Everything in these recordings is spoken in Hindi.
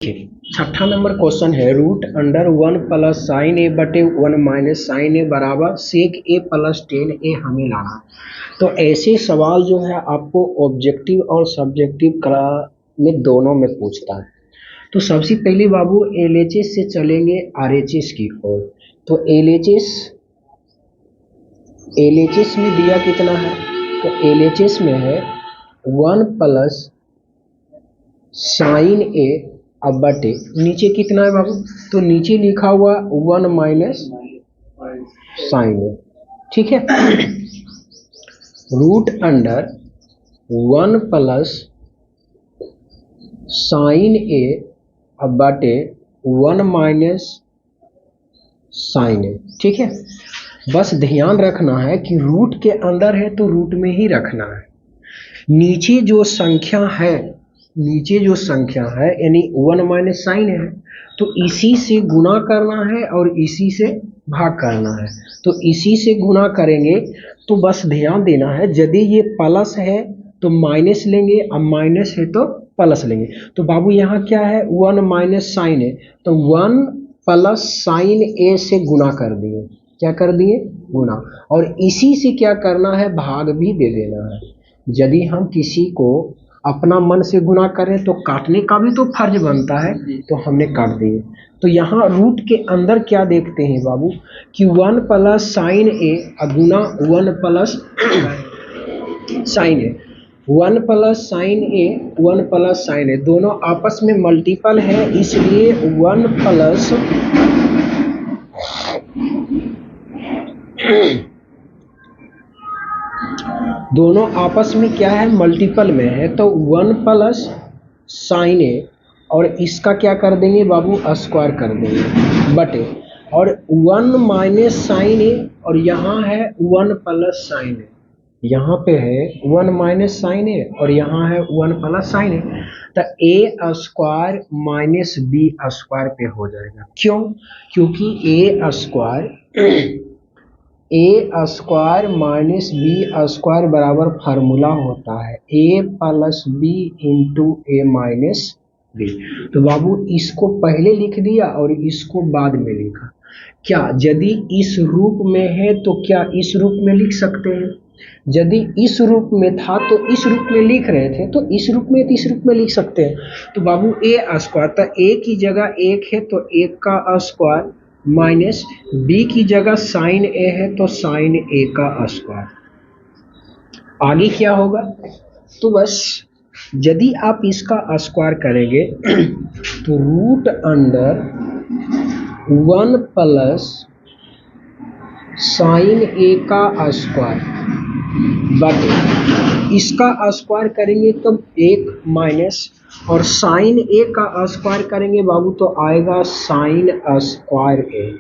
छठा नंबर क्वेश्चन है रूट अंडर 1 प्लस साइन ए बटे 1 माइनस साइन ए बराबर सेक ए प्लस टेन ए हमें लाना। तो ऐसे सवाल जो है आपको ऑब्जेक्टिव और सब्जेक्टिव में दोनों में पूछता है। तो सबसे पहले बाबू एलएचएस से चलेंगे आरएचएस की ओर। तो एलएचएस में दिया कितना है, तो एलएचएस में है 1 प्लस साइन ए अब बटे नीचे कितना है बाबू, तो नीचे लिखा हुआ 1 माइनस साइन ए। ठीक है, रूट अंडर 1 प्लस साइन ए अब बटे 1 माइनस साइन ए। ठीक है, बस ध्यान रखना है कि रूट के अंदर है तो रूट में ही रखना है। नीचे जो संख्या है यानी 1 माइनस साइन है तो इसी से गुना करना है और इसी से भाग करना है। तो इसी से गुना करेंगे तो बस ध्यान देना है, यदि ये प्लस है तो माइनस लेंगे, अब माइनस है तो प्लस लेंगे। तो बाबू यहाँ क्या है 1 माइनस साइन है तो 1 प्लस साइन ए से गुना कर दिए। क्या कर दिए? गुना। और इसी से क्या करना है, भाग भी दे देना है। यदि हम किसी को अपना मन से गुना करें तो काटने का भी तो फर्ज बनता है, तो हमने काट दिए। तो यहाँ रूट के अंदर क्या देखते हैं बाबू कि 1 प्लस साइन ए गुना 1 प्लस साइन ए, 1 प्लस साइन ए 1 प्लस साइन ए दोनों आपस में मल्टीपल है, इसलिए 1 प्लस दोनों आपस में क्या है, मल्टीपल में है। तो 1 प्लस साइन ए और इसका क्या कर देंगे बाबू, स्क्वायर कर देंगे बटे, और 1 माइनस साइन ए और यहाँ है 1 प्लस साइन ए, यहाँ पे है 1 माइनस साइन ए और यहाँ है 1 प्लस साइन ए। तो ए स्क्वायर माइनस बी स्क्वायर पे हो जाएगा। क्यों? क्योंकि ए स्क्वायर माइनस बी स्क्वायर बराबर फार्मूला होता है ए प्लस बी इंटू ए माइनस बी। तो बाबू इसको पहले लिख दिया और इसको बाद में लिखा। क्या यदि इस रूप में है तो क्या इस रूप में लिख सकते हैं? यदि इस रूप में था तो इस रूप में लिख रहे थे, तो इस रूप में तो इस रूप में लिख सकते हैं। तो बाबू ए स्क्वायर, तो ए की जगह 1 है तो 1 का स्क्वायर माइनस बी की जगह साइन ए है तो साइन ए का स्क्वायर। आगे क्या होगा, तो बस यदि आप इसका स्क्वायर करेंगे तो रूट अंडर 1 प्लस साइन ए का स्क्वायर बटे इसका स्क्वायर करेंगे तो 1 माइनस और साइन ए का स्क्वायर करेंगे बाबू तो आएगा साइन स्क्वायर ए।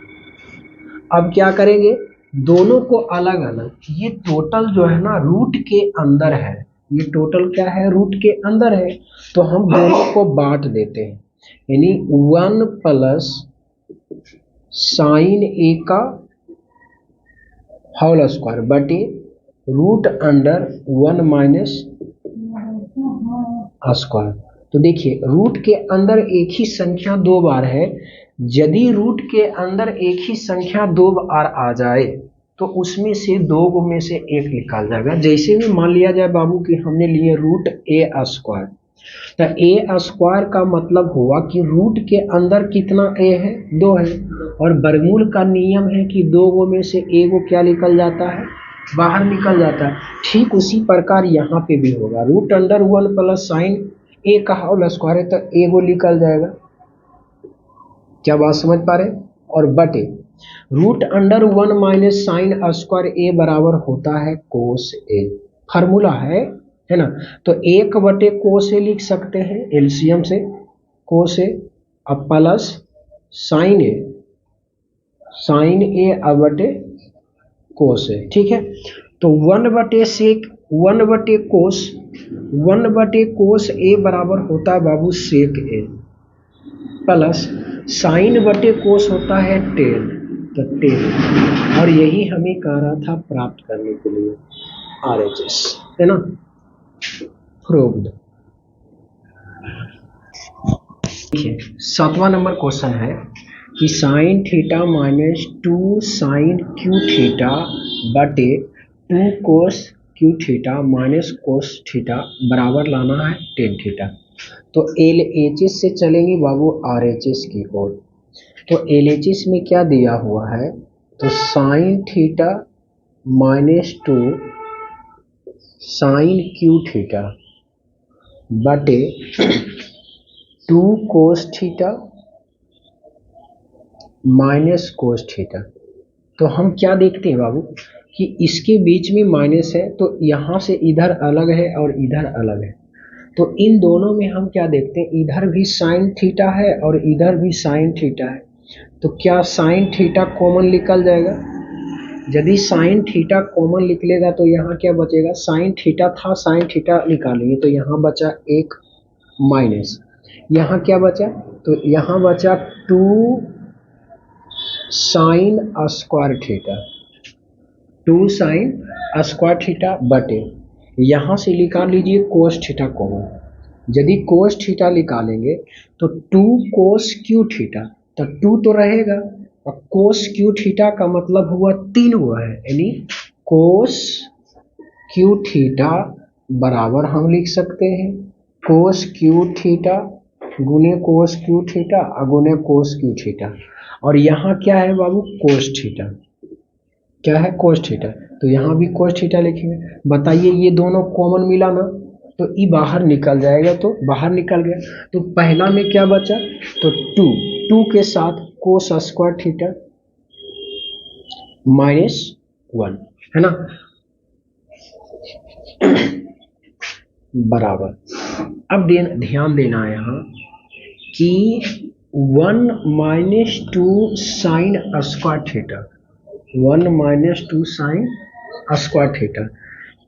अब क्या करेंगे, दोनों को अलग अलग, ये टोटल जो है ना रूट के अंदर है, ये टोटल क्या है, रूट के अंदर है, तो हम दोनों को बांट देते हैं, यानी 1 प्लस साइन ए का होल स्क्वायर बटे रूट अंडर 1 माइनस स्क्वायर। तो देखिए रूट के अंदर एक ही संख्या 2 बार है, यदि रूट के अंदर एक ही संख्या 2 बार आ जाए तो उसमें से 2 में से 1 निकाल जाएगा। जैसे भी मान लिया जाए बाबू कि हमने लिए रूट ए स्क्वायर, तो ए स्क्वायर का मतलब हुआ कि रूट के अंदर कितना ए है, 2 है, और वर्गमूल का नियम है कि 2 में से 1 क्या निकल जाता है, बाहर निकल जाता है। ठीक उसी प्रकार यहाँ पे भी होगा, रूट अंडर 1 प्लस साइन ए का होल स्क्वायर है तो 1 निकल जाएगा। क्या बात समझ पा रहे? और बटे root under 1 minus sine square A बराबर होता है कोस ए, फार्मूला है ना। तो 1 बटे कोस ए लिख सकते हैं एलसीएम से, कोस ए अब प्लस साइन ए अब बटे कोस ए। ठीक है, तो 1 बटे सेक 1 बटे कोस ए बराबर होता है बाबू सेक ए, प्लस साइन बटे कोस होता है टेन, तो टेन, और यही हमें कह रहा था प्राप्त करने के लिए आरएचएस, है ना, प्रूव्ड। देखिए 7वां नंबर क्वेश्चन है कि sine theta minus 2 sine Q theta बटे 2 cos cube theta minus cos theta बराबर लाना है टेन थीटा। तो एल एच एस से चलेंगे बाबू आर एच एस की ओर। तो एल एच एस में क्या दिया हुआ है, तो sine theta minus 2 sine Q theta बटे 2 cos theta minus cos theta. तो हम क्या देखते हैं बाबू कि इसके बीच में माइनस है, तो यहाँ से इधर अलग है और इधर अलग है। तो इन दोनों में हम क्या देखते हैं, इधर भी साइन थीटा है और इधर भी साइन थीटा है। तो क्या साइन थीटा कॉमन निकल जाएगा? यदि साइन थीटा कॉमन निकलेगा तो यहाँ क्या बचेगा, साइन थीटा था, साइन थीटा निकालेंगे तो यहाँ बचा एक माइनस, यहाँ क्या बचा, तो यहाँ बचा 2 sine square theta, 2 sine square theta बटे, यहाँ से निकाल लीजिए कोस थीटा कॉमन। यदि कोस थीटा निकालेंगे तो 2 कोस क्यू थीटा, तो 2 तो रहेगा और कोस क्यू थीटा का मतलब हुआ 3 हुआ है, यानी कोस क्यू थीटा बराबर हम लिख सकते हैं कोस क्यू थीटा गुने कोस क्यू थीटा गुने कोस क्यू थीटा। और यहाँ क्या है बाबू, कोस थीटा, क्या है कोस थीटा, तो यहाँ भी कोस थीटा लिखेंगे। बताइए ये दोनों कॉमन मिला ना, तो ये बाहर निकल जाएगा, तो बाहर निकल गया। तो पहला में क्या बचा, तो 2 के साथ कोस स्क्वायर थीटा माइनस 1 है ना, बराबर। अब ध्यान देना है यहाँ कि 1 minus 2 sine square theta, 1 minus 2 sine square theta,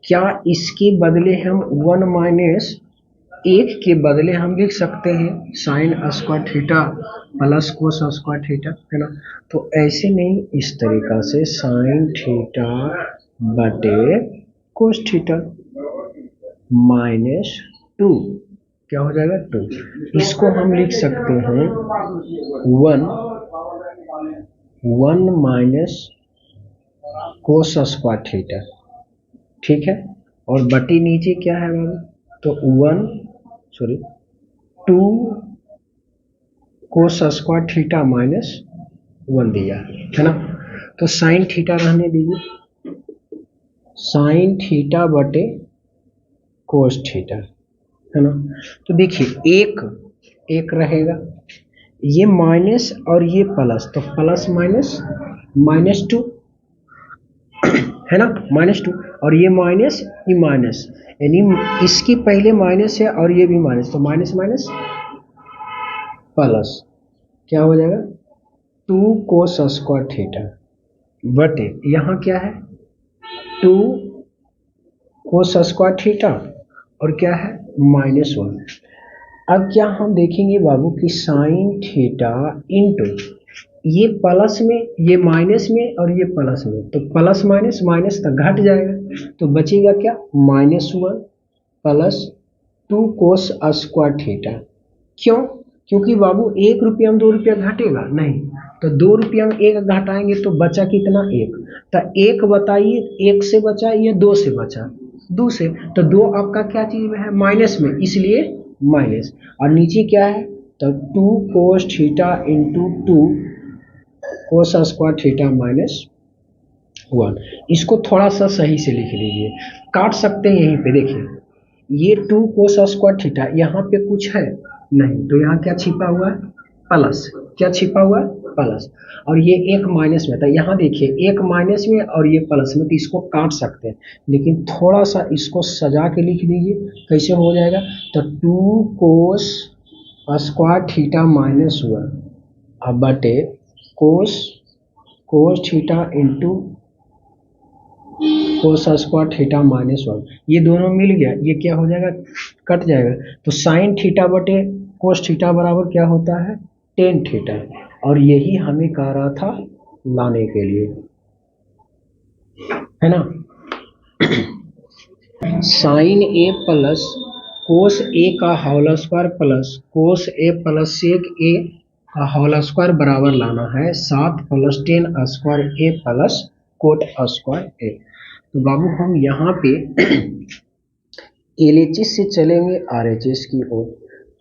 क्या इसके बदले हम 1 माइनस 1 के बदले हम लिख सकते हैं sine square theta plus cos square theta, है ना। तो ऐसे नहीं, इस तरीका से साइन थीटा बटे कोस थीटा माइनस 2 क्या हो जाएगा 2। इसको हम लिख सकते हैं 1 माइनस कोस स्क्वायर थीटा, ठीक है। और बटी नीचे क्या है बाबू, तो 2 कोस स्क्वायर थीटा माइनस 1 दिया है ना। तो साइन थीटा रहने दीजिए, साइन थीटा बटे कोस थीटा, है ना। तो देखिए एक रहेगा, ये माइनस और ये प्लस, तो प्लस माइनस -2 है ना, -2, और ये माइनस ये माइनस, यानी इसकी पहले माइनस है और ये भी माइनस, तो माइनस माइनस प्लस क्या हो जाएगा 2 कोस स्क्वायर थीटा बटे यहाँ क्या है 2 कोस स्क्वायर थीटा और क्या है -1। अब क्या हम देखेंगे बाबू कि साइन थीटा इंटू ये प्लस में, ये माइनस में और ये प्लस में, तो प्लस माइनस माइनस तक घट जाएगा, तो बचेगा क्या -1 प्लस 2 कोस स्क्वायर थीटा। क्यों, क्योंकि बाबू 1 रुपया में 2 रुपया घटेगा नहीं, तो 2 रुपया में 1 घटाएंगे तो बचा कितना 1, तो 1 बताइए 1 से बचा या 2 से बचा, 2 से, तो 2 आपका क्या चीज में है माइनस में, इसलिए माइनस, और नीचे क्या है तो 2 cos theta into 2 cos square theta -1। इसको थोड़ा सा सही से लिख लीजिए, काट सकते हैं यहीं पे, देखिए ये 2 कोस स्क्वायर थीटा यहाँ पे कुछ है नहीं, तो यहाँ क्या छिपा हुआ है प्लस, क्या छिपा हुआ है प्लस, और ये एक माइनस में था, यहाँ देखिए एक माइनस में और ये प्लस में, तो इसको काट सकते हैं, लेकिन थोड़ा सा इसको सजा के लिख दीजिए, कैसे हो जाएगा, तो 2 कोस स्क्वायर थीटा -1 अब बटे cos theta into cos square theta -1, ये दोनों मिल गया, ये क्या हो जाएगा कट जाएगा, तो साइन थीटा बटे कोस थीटा बराबर क्या होता है टेन थीटा, और यही हमें कह रहा था लाने के लिए, है ना। साइन ए प्लस कोस ए का होल स्क्वायर प्लस कोस ए प्लस सेक ए का होल स्क्वायर बराबर लाना है 7 plus 10 square A plus coat square ए। तो बाबू हम यहाँ पे एलएचएस से चलेंगे आरएचएस की ओर।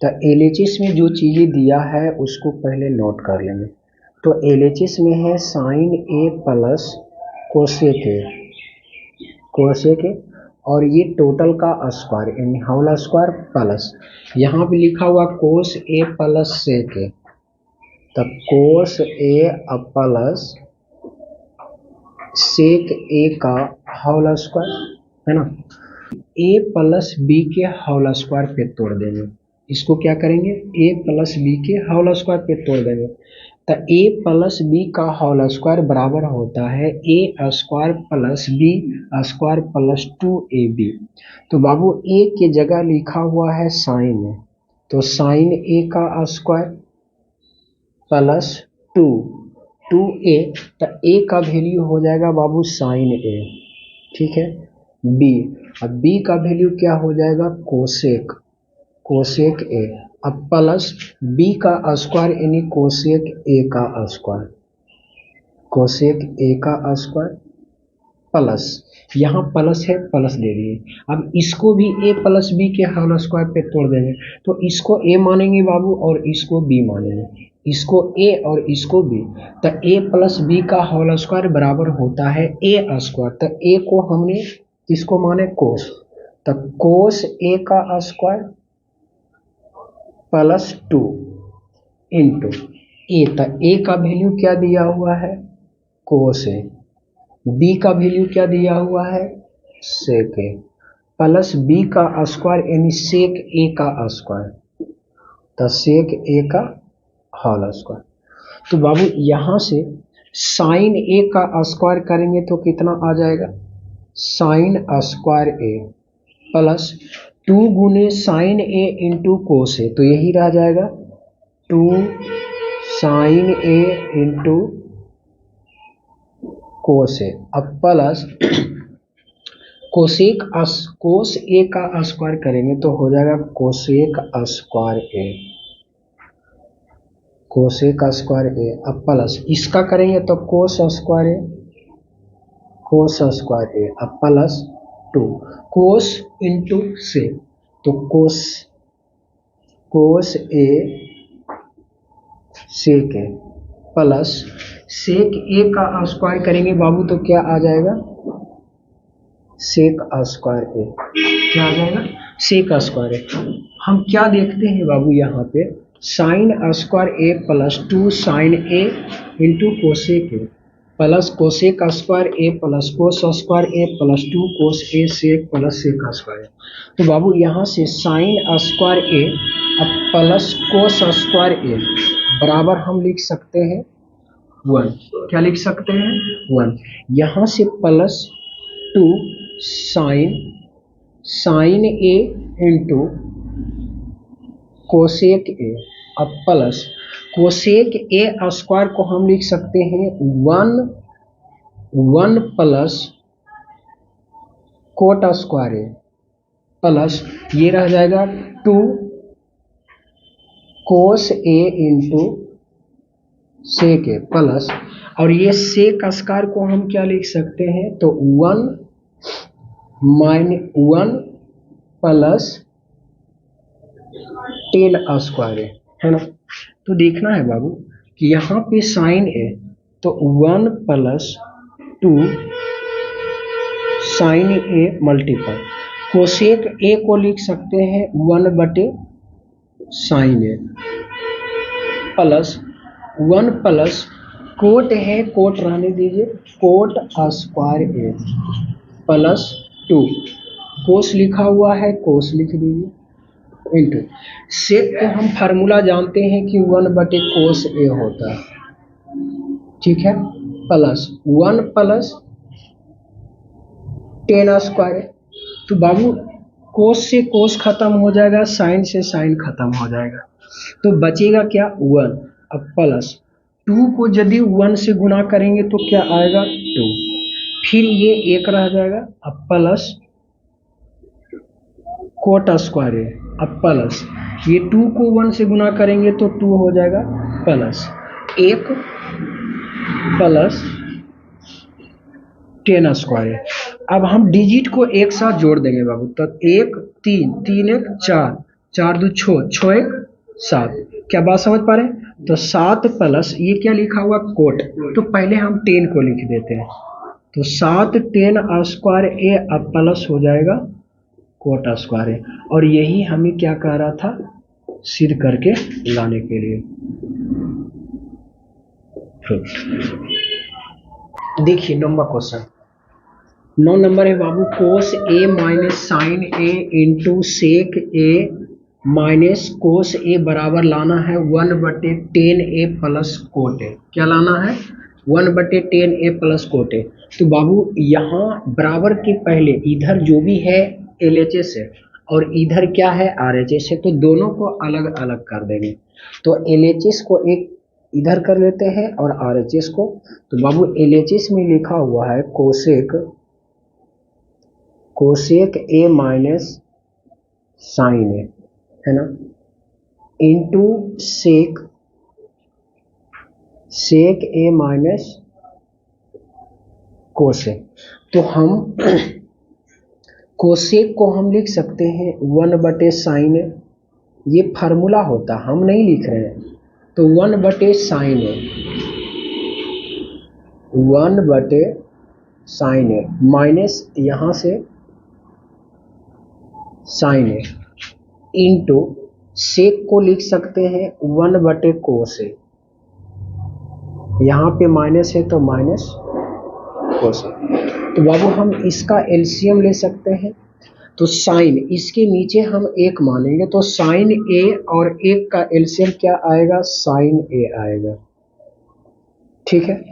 तो एलएचएस में जो चीज़ें दिया है उसको पहले नोट कर लेंगे। तो एलएचएस में है sine A plus cosec A और ये टोटल का स्क्वायर यानी होल स्क्वायर प्लस यहाँ पे लिखा हुआ कोस ए प्लस सेक ए। तो कोस ए प्लस सेक ए का होल स्क्वायर है ना, ए प्लस बी के होल स्क्वायर पे तोड़ देंगे। इसको क्या करेंगे, ए प्लस बी के होल स्क्वायर पे तोड़ देंगे। तो ए प्लस बी का होल स्क्वायर बराबर होता है A square plus B square plus 2ab। तो बाबू ए के जगह लिखा हुआ है साइन है, तो साइन ए का स्क्वायर प्लस 2a। तो ए का वैल्यू हो जाएगा बाबू साइन ए, ठीक है। बी, अब बी का वैल्यू क्या हो जाएगा कोसेक ए, अब प्लस बी का स्क्वायर यानी कोसेक ए का स्क्वायर प्लस यहाँ प्लस है प्लस दे दिए। अब इसको भी ए प्लस बी के होल स्क्वायर पे तोड़ देंगे। तो इसको ए मानेंगे बाबू और इसको बी मानेंगे, इसको ए और इसको बी। तो ए प्लस बी का होल स्क्वायर बराबर होता है ए स्क्वायर। तो ए को हमने किसको माने, कोस। तो कोस ए का स्क्वायर प्लस 2 इंटू ए। तो ए का वैल्यू क्या दिया हुआ है, कोस ए। बी का वैल्यू क्या दिया हुआ है, सेक ए, प्लस बी का स्क्वायर यानी सेक ए का स्क्वायर। तो सेक ए का होल स्क्वायर। तो बाबू यहाँ से साइन ए का स्क्वायर करेंगे तो कितना आ जाएगा, साइन स्क्वायर ए प्लस 2 गुने साइन ए इंटू कोस ए। तो यही रह जाएगा 2 साइन ए इंटू कोस ए। अब प्लस कोस ए का स्क्वायर करेंगे तो हो जाएगा कोसेक स्क्वायर ए। अब प्लस इसका करेंगे तो कोस स्क्वायर ए। अब प्लस 2 कोस इंटू सेक, तो कोस A sec A plus sec ए का स्क्वायर करेंगे बाबू तो क्या आ जाएगा, सेक स्क्वायर ए। क्या आ जाएगा, सेक स्क्वायर ए। हम क्या देखते हैं बाबू यहाँ पे, sine square A plus 2 sine A into cosec A plus cosec square A plus cos square A plus 2 cos A sec plus sec square. तो बाबू यहाँ से साइन स्क्वायर ए अब प्लस कोस स्क्वायर ए बराबर हम लिख सकते हैं 1। क्या लिख सकते हैं, 1। यहाँ से plus 2 sine A into cosec A. अब प्लस कोसेक ए स्क्वायर को हम लिख सकते हैं 1 plus coat square A plus ये रह जाएगा 2 कोस ए इंटू सेक ए प्लस, और ये सेक स्क्वायर को हम क्या लिख सकते हैं, तो 1 प्लस 10 स्क्वायर है ना। तो देखना है बाबू कि यहाँ पे साइन ए तो 1 plus 2 sine A multiple cosec A को लिख सकते हैं 1 बटे sine A plus 1 plus cot है, कोट रहने दीजिए, cot square A plus 2 cos लिखा हुआ है कोस लिख दीजिए इंटू सेक को हम फार्मूला जानते हैं कि 1 बटे कोस ए होता है, ठीक है, प्लस 1 प्लस 10 स्क्वायर। तो बाबू कोस से कोस खत्म हो जाएगा, साइन से साइन खत्म हो जाएगा, तो बचेगा क्या 1। अब प्लस 2 को यदि 1 से गुना करेंगे तो क्या आएगा 2, फिर ये 1 रह जाएगा। अब प्लस कोट स्क्वायर ए, अब प्लस ये 2 को 1 से गुना करेंगे तो 2 हो जाएगा प्लस 1 प्लस 10 स्क्वायर ए। अब हम डिजिट को एक साथ जोड़ देंगे बाबू, तो 1 3 3 1 4 4 2 6 6 1 7। क्या बात समझ पा रहे हैं? तो 7 प्लस ये क्या लिखा हुआ कोट, तो पहले हम 10 को लिख देते हैं, तो 7 10 स्क्वायर ए अब प्लस हो जाएगा कोट स्क्वायर ए। और यही हमें क्या कह रहा था, सिद्ध करके लाने के लिए। देखिए नंबर क्वेश्चन 9 नंबर है बाबू, कोस ए minus sign A into sec A minus cos ए बराबर लाना है 1/10 ए प्लस कोट ए। क्या लाना है? 1/10 ए प्लस कोट ए। तो बाबू यहाँ बराबर के पहले इधर जो भी है LHS है और इधर क्या है RHS है, तो दोनों को अलग अलग कर देंगे। तो LHS को एक इधर कर लेते हैं और RHS को, तो बाबू LHS में लिखा हुआ है कोसेक ए माइनस साइन ए, है ना, इंटू सेक ए माइनस कोसेक। तो हम कोसेक को हम लिख सकते हैं 1/sin ए, ये फार्मूला होता, हम नहीं लिख रहे हैं, तो 1/sin ए, 1/sin ए माइनस यहाँ से साइन ए इंटू सेक को लिख सकते हैं 1/cos ए, यहाँ पे माइनस है तो माइनस कोस ए। तो बाबू हम इसका एलसीएम ले सकते हैं, तो साइन इसके नीचे हम 1 मानेंगे, तो साइन ए और 1 का एलसीएम क्या आएगा, साइन ए आएगा। ठीक है,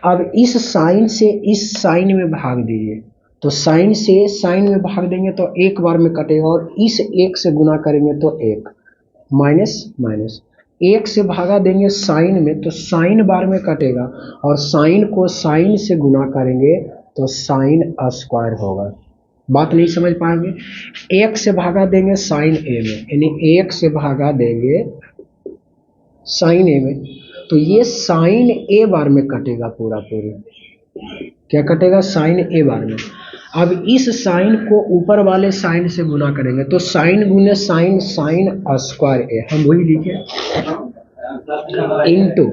अब इस साइन से इस साइन में भाग दीजिए, तो साइन से साइन में भाग देंगे तो 1 बार में कटेगा, और इस 1 से गुना करेंगे तो 1 माइनस माइनस 1 से भागा देंगे साइन में, तो साइन बार में कटेगा, और साइन को साइन से गुना करेंगे तो साइन स्क्वायर होगा। बात नहीं समझ पाएंगे? 1 से भागा देंगे साइन ए में, यानी 1 से भागा देंगे साइन ए में, तो ये साइन ए बार में कटेगा पूरा। क्या कटेगा? साइन ए बार में। अब इस साइन को ऊपर वाले साइन से गुना करेंगे, तो साइन गुने साइन, साइन स्क्वायर ए, हम वही लिखे, इनटू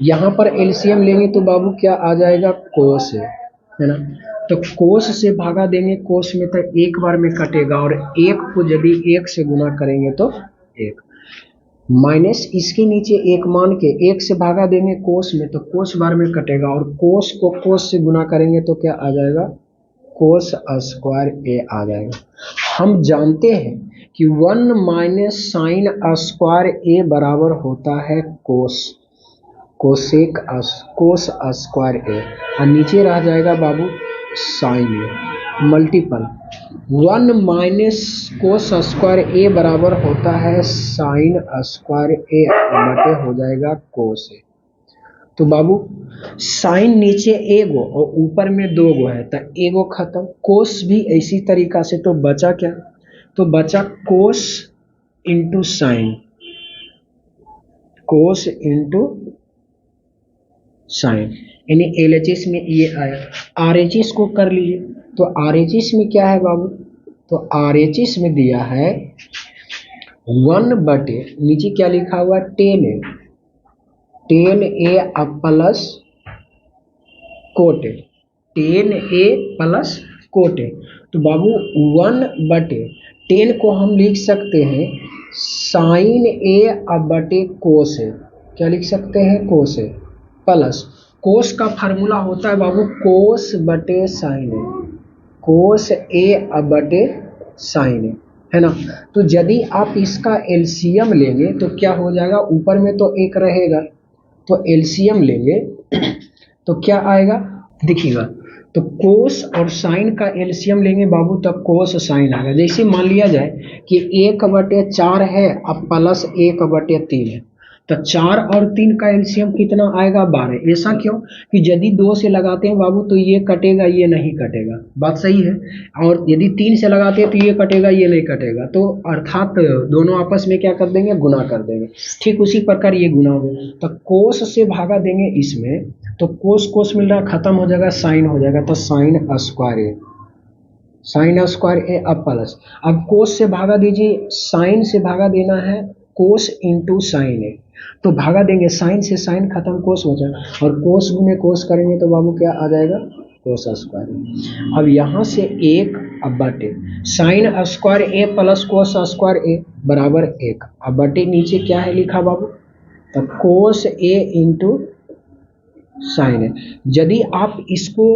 यहाँ पर एलसीएम लेंगे तो बाबू क्या आ जाएगा, कोस है ना, तो कोस से भागा देंगे, कोस में तो 1 बार में कटेगा, और 1 को यदि 1 से गुना करेंगे तो 1 माइनस इसके नीचे 1 मान के 1 से भागा देंगे कोस में, तो कोस बार में कटेगा, और कोस को कोस से गुना करेंगे तो क्या आ जाएगा, कोस स्क्वायर ए आ जाएगा। हम जानते हैं कि 1 माइनस साइन स्क्वायर ए बराबर होता है कोसेक कोस स्क्वायर ए, और नीचे रह जाएगा बाबू sign A multiple 1 minus cos square A बराबर होता है साइन स्क्वायर ए बटे हो जाएगा कोस ए। तो बाबू साइन नीचे एगो और ऊपर में 2 गो है, तो एगो खत्म, कोस भी इसी तरीका से, तो बचा क्या, तो बचा कोस इंटू साइन, कोस इंटू साइन, यानी एलएचएस में ये आया। आरएचएस को कर लीजिए, तो आरएचएस में क्या है बाबू, तो आरएचएस में दिया है 1 बटे नीचे क्या लिखा हुआ, 10a अब प्लस कोटे, 10a प्लस कोटे। तो बाबू 1/10 को हम लिख सकते हैं साइन ए अब बटे कोस है, क्या लिख सकते हैं, कोस है, प्लस कोस का फार्मूला होता है बाबू कोस बटे साइन ए, कोस ए अब बटे साइन ए, है ना। तो यदि आप इसका एलसीएम लेंगे तो क्या हो जाएगा, ऊपर में तो 1 रहेगा, तो एलसीएम लेंगे तो क्या आएगा देखिएगा, तो कोस और साइन का एलसीएम लेंगे बाबू तब कोस साइन आएगा। जैसे मान लिया जाए कि 1/4 है अब प्लस 1/3 है, तो 4 और 3 का एलसीएम कितना आएगा 12। ऐसा क्यों कि यदि 2 से लगाते हैं बाबू तो ये कटेगा, ये नहीं कटेगा, बात सही है। और यदि 3 से लगाते हैं तो ये कटेगा, ये नहीं कटेगा, तो अर्थात दोनों आपस में क्या कर देंगे, गुना कर देंगे। ठीक उसी प्रकार ये गुना हो गया, तो कोस से भागा देंगे इसमें, तो कोस कोस मिल रहा खत्म हो जाएगा, साइन हो जाएगा, तो sign square A, sign square A अब प्लस, अब कोस से भागा दीजिए, साइन से भागा देना है कोस इंटू साइन ए, तो भागा देंगे, साइन से साइन खत्म, कोस बचा, और कोस गुने कोस करेंगे तो बाबू क्या आ जाएगा, कोस स्क्वायर। अब यहाँ से एक अब बटे sign square A plus cos square A बराबर 1, अब बटे नीचे क्या है लिखा बाबू, तो कोस ए इंटू साइन है। यदि आप इसको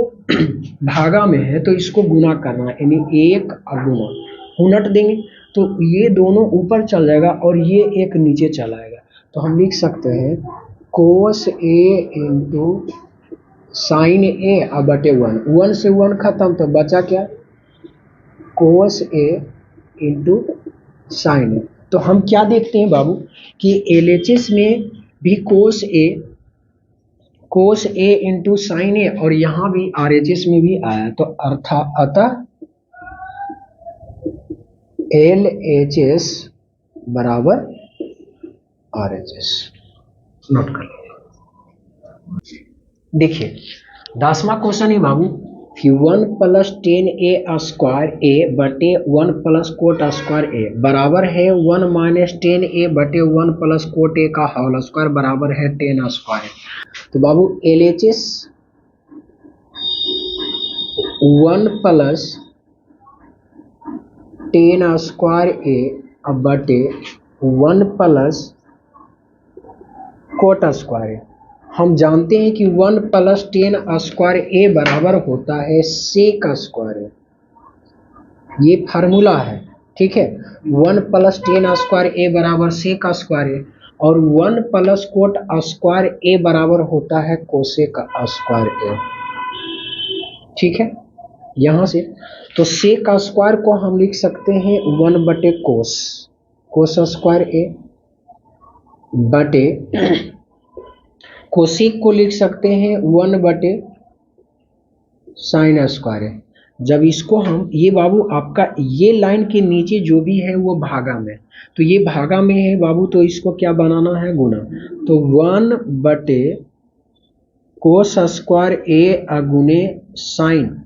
भागा में है तो इसको गुना करना है, यानी 1 गुना उलट देंगे तो ये दोनों ऊपर चल जाएगा और ये एक नीचे चला आएगा, तो हम लिख सकते हैं कोस ए इंटू साइन ए अब बटे 1, 1 से 1 खत्म, तो बचा क्या, कोस ए इंटू साइन ए। तो हम क्या देखते हैं बाबू कि एलएचएस में भी कोस ए इंटू साइन ए और यहाँ भी आरएचएस में भी आया, तो अतः एल एच एस बराबर आर एच एस, नोट कर लीजिए। देखिए 10वां क्वेश्चन है बाबू कि 1 प्लस 10a स्क्वायर ए बटे 1 प्लस कोट स्क्वायर ए बराबर है 1 माइनस 10a बटे 1 प्लस कोट ए का होल स्क्वायर बराबर है 10 स्क्वायर। तो बाबू L H S 1 plus 10 square A अब बटे 1 प्लस कोट स्क्वायर ए। हम जानते हैं कि 1 प्लस 10 स्क्वायर ए बराबर होता है सेक स्क्वायर ए, ये फार्मूला है, ठीक है। 1 प्लस 10 स्क्वायर ए बराबर सेक स्क्वायर ए और 1 प्लस कोट स्क्वायर ए बराबर होता है कोसेक स्क्वायर ए, ठीक है। यहाँ से तो सेक स्क्वायर को हम लिख सकते हैं 1 बटे कोस स्क्वायर ए बटे कोसेक को लिख सकते हैं 1 बटे साइन स्क्वायर ए। जब इसको हम ये बाबू आपका ये लाइन के नीचे जो भी है वो भागा में, तो ये भागा में है बाबू, तो इसको क्या बनाना है, गुना, तो 1 बटे कोस square A अगुने sign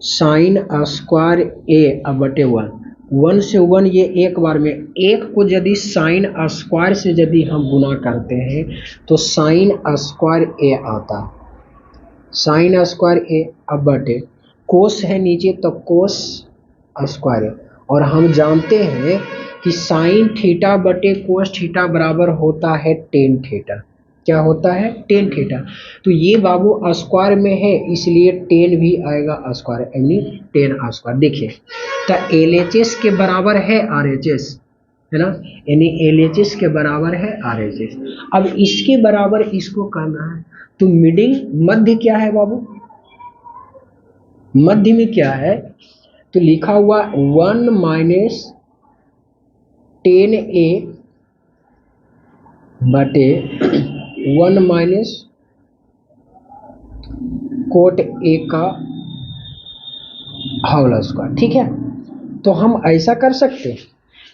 square A अब बटे 1 से 1 ये एक बार में, एक को यदि साइन स्क्वायर से यदि हम गुना करते हैं तो साइन स्क्वायर ए आता, साइन स्क्वायर ए अब बटे कोस है नीचे तो कोस स्क्वायर ए, और हम जानते हैं कि साइन थीटा बटे कोस थीटा बराबर होता है टेन थीटा, क्या होता है, टेन थीटा। तो ये बाबू स्क्वायर में है इसलिए 10 भी आएगा स्क्वायर, यानी 10 स्क्वायर। देखिए तो एलएचएस के बराबर है आरएचएस, है ना, यानी एलएचएस के बराबर है आरएचएस। अब इसके बराबर इसको करना है, तो मिडिल मध्य क्या है बाबू, मध्य में क्या है, तो लिखा हुआ 1 माइनस 10a बटे 1 माइनस कोट ए का होल स्क्वायर, ठीक है। तो हम ऐसा कर सकते हैं,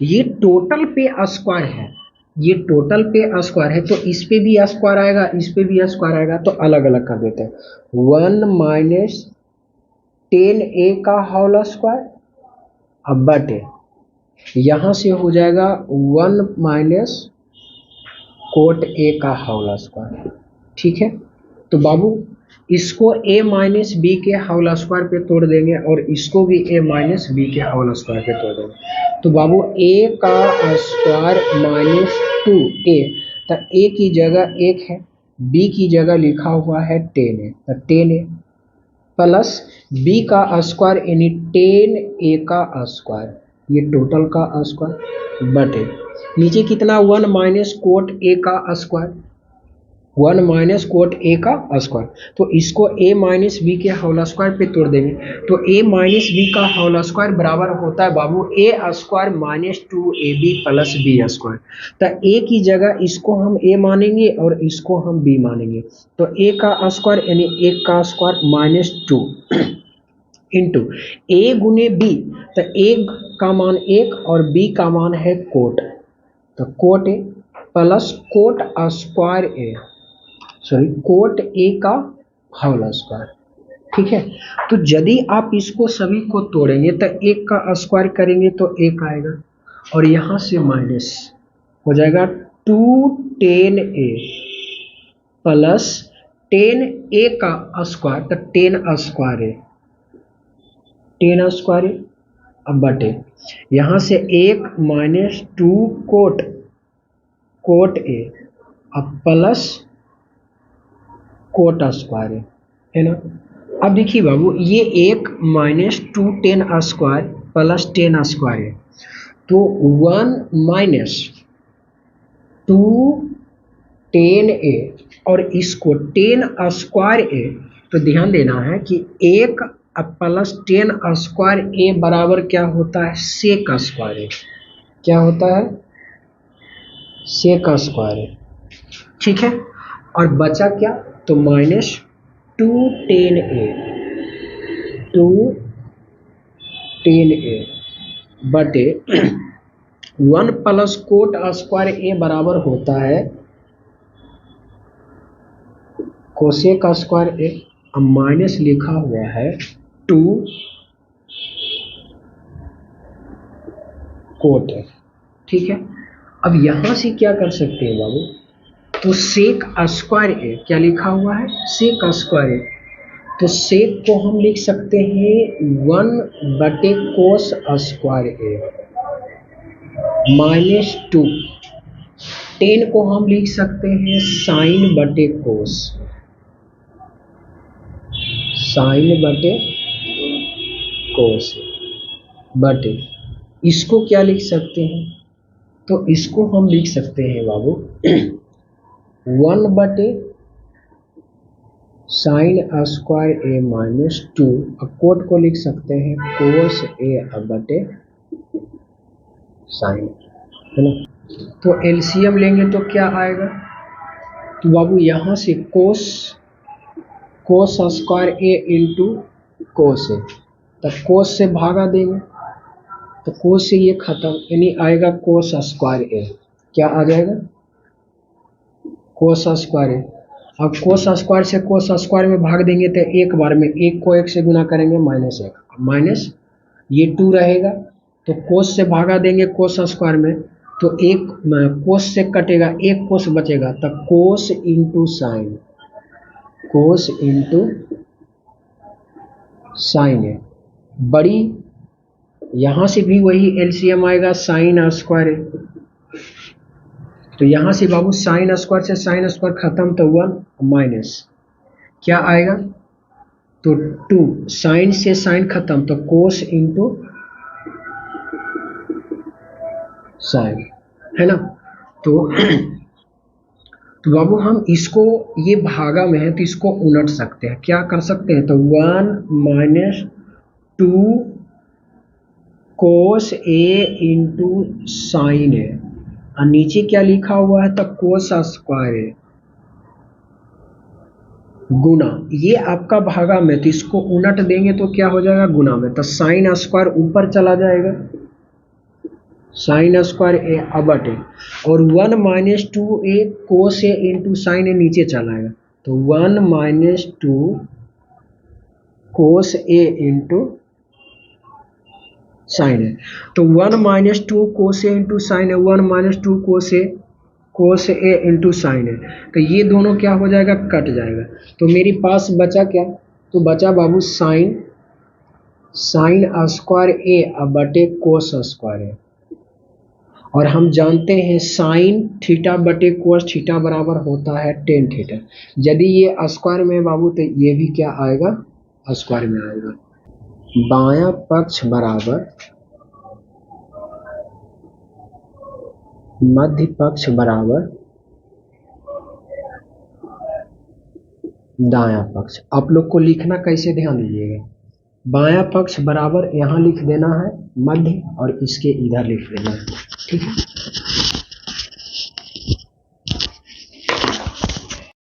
ये टोटल पे स्क्वायर है, ये टोटल पे स्क्वायर है, तो इस पे भी स्क्वायर आएगा, इस पे भी स्क्वायर आएगा, तो अलग अलग कर देते हैं। 1 माइनस 10a का होल स्क्वायर अब बटे यहाँ से हो जाएगा 1 माइनस कोट ए का होल स्क्वायर, ठीक है। तो बाबू इसको a माइनस बी के होल स्क्वायर पे तोड़ देंगे और इसको भी a माइनस बी के होल स्क्वायर पे तोड़ देंगे, तो बाबू a का स्क्वायर माइनस 2a, तो a की जगह 1 है, b की जगह लिखा हुआ है 10 है, तो 10a प्लस b का स्क्वायर यानी 10a का स्क्वायर, ये टोटल का स्क्वायर बटे नीचे कितना 1 माइनस कोट ए का स्क्वायर, 1 माइनस कोट ए का स्क्वायर, तो इसको a माइनस बी के होल स्क्वायर पे तोड़ देंगे, तो a माइनस बी का होल स्क्वायर बराबर होता है बाबू a square minus 2ab plus B square. तो a की जगह इसको हम a मानेंगे और इसको हम b मानेंगे, तो a का स्क्वायर यानी 1 का स्क्वायर माइनस 2 इंटू a गुने b, तो a का मान 1 और b का मान है कोट, तो cot A plus coat square A, sorry cot A का होल स्क्वायर। ठीक है, तो यदि आप इसको सभी को तोड़ेंगे तो 1 का स्क्वायर करेंगे तो 1 आएगा और यहाँ से माइनस हो जाएगा 210a प्लस 10a का स्क्वायर, तो 10 स्क्वायर है 10 स्क्वायर है, अब बटे यहाँ से 1 माइनस 2 कोट ए अब प्लस कोट स्क्वायर है ना। अब देखिए बाबू ये 1 माइनस 2 10 स्क्वायर प्लस 10 स्क्वायर है, तो 1 माइनस 2 10a और इसको 10 स्क्वायर ए, तो ध्यान देना है कि 1 प्लस 10 स्क्वायर ए बराबर क्या होता है सेक स्क्वायर है, क्या होता है सेक स्क्वायर है। ठीक है, और बचा क्या, तो माइनस 210a बटे 1 प्लस कोट स्क्वायर ए बराबर होता है कोसेक स्क्वायर ए, अब माइनस लिखा हुआ है 2 कोट है। ठीक है, अब यहां से क्या कर सकते हैं बाबू, तो सेक स्क्वायर ए क्या लिखा हुआ है सेक स्क्वायर ए, तो सेक को हम लिख सकते हैं 1 बटे कोस स्क्वायर ए माइनस 2, 10 को हम लिख सकते हैं साइन बटे कोस, साइन बटे कोस बटे इसको क्या लिख सकते हैं, तो इसको हम लिख सकते हैं बाबू 1 बटे साइन स्क्वायर ए माइनस 2, अब कोट को लिख सकते हैं कोस ए बटे साइन, है ना। तो एलसीएम लेंगे तो क्या आएगा, तो बाबू यहाँ से कोस स्क्वायर ए इंटू कोस ए, तो कोस से भागा देंगे तो कोस से ये खत्म, यानी आएगा कोस स्क्वायर ए, क्या आ जाएगा कोस स्क्वायर ए। अब कोस स्क्वायर से कोस स्क्वायर में भाग देंगे तो एक बार में 1 को 1 से गुना करेंगे माइनस 1, माइनस ये 2 रहेगा, तो कोस से भागा देंगे कोस स्क्वायर में, तो एक कोस से कटेगा 1 कोस बचेगा, तो कोस इंटू साइन, कोस इंटू साइन है बड़ी, यहां से भी वही एलसीएम आएगा साइन स्क्वायर है, तो यहां से बाबू साइन स्क्वायर से साइन स्क्वायर खत्म, तो 1 माइनस क्या आएगा, तो 2 साइन से साइन खत्म, तो कोस इंटू साइन, है ना। तो बाबू हम इसको, ये भागा में है तो इसको उलट सकते हैं, क्या कर सकते हैं, तो 1 माइनस 2 कोस ए इंटू साइन है, और नीचे क्या लिखा हुआ है, तो कोस स्क्वायर है गुना, ये आपका भागा में, तो इसको उलट देंगे तो क्या हो जाएगा गुना में, तो साइन स्क्वायर ऊपर चला जाएगा साइन स्क्वायर ए बटे, और 1 माइनस 2a कोस ए इंटू साइन ए नीचे चला आएगा, तो 1 माइनस 2 कोस ए इंटू साइन है, तो 1 माइनस 2 कोस ए इंटू साइन है, 1 माइनस 2 कोस ए इंटू साइन है, तो ये दोनों क्या हो जाएगा कट जाएगा, तो मेरे पास बचा क्या, तो बचा बाबू साइन स्क्वायर ए बटे कोस स्क्वायर है, और हम जानते हैं साइन थीटा बटे कोस थीटा बराबर होता है टेन थीटा, यदि ये स्क्वायर में बाबू तो ये भी क्या आएगा स्क्वायर में आएगा, बायां पक्ष बराबर मध्य पक्ष बराबर दायां पक्ष। आप लोग को लिखना कैसे, ध्यान दीजिएगा, बायां पक्ष बराबर यहाँ लिख देना है मध्य और इसके इधर लिख देना है, ठीक है।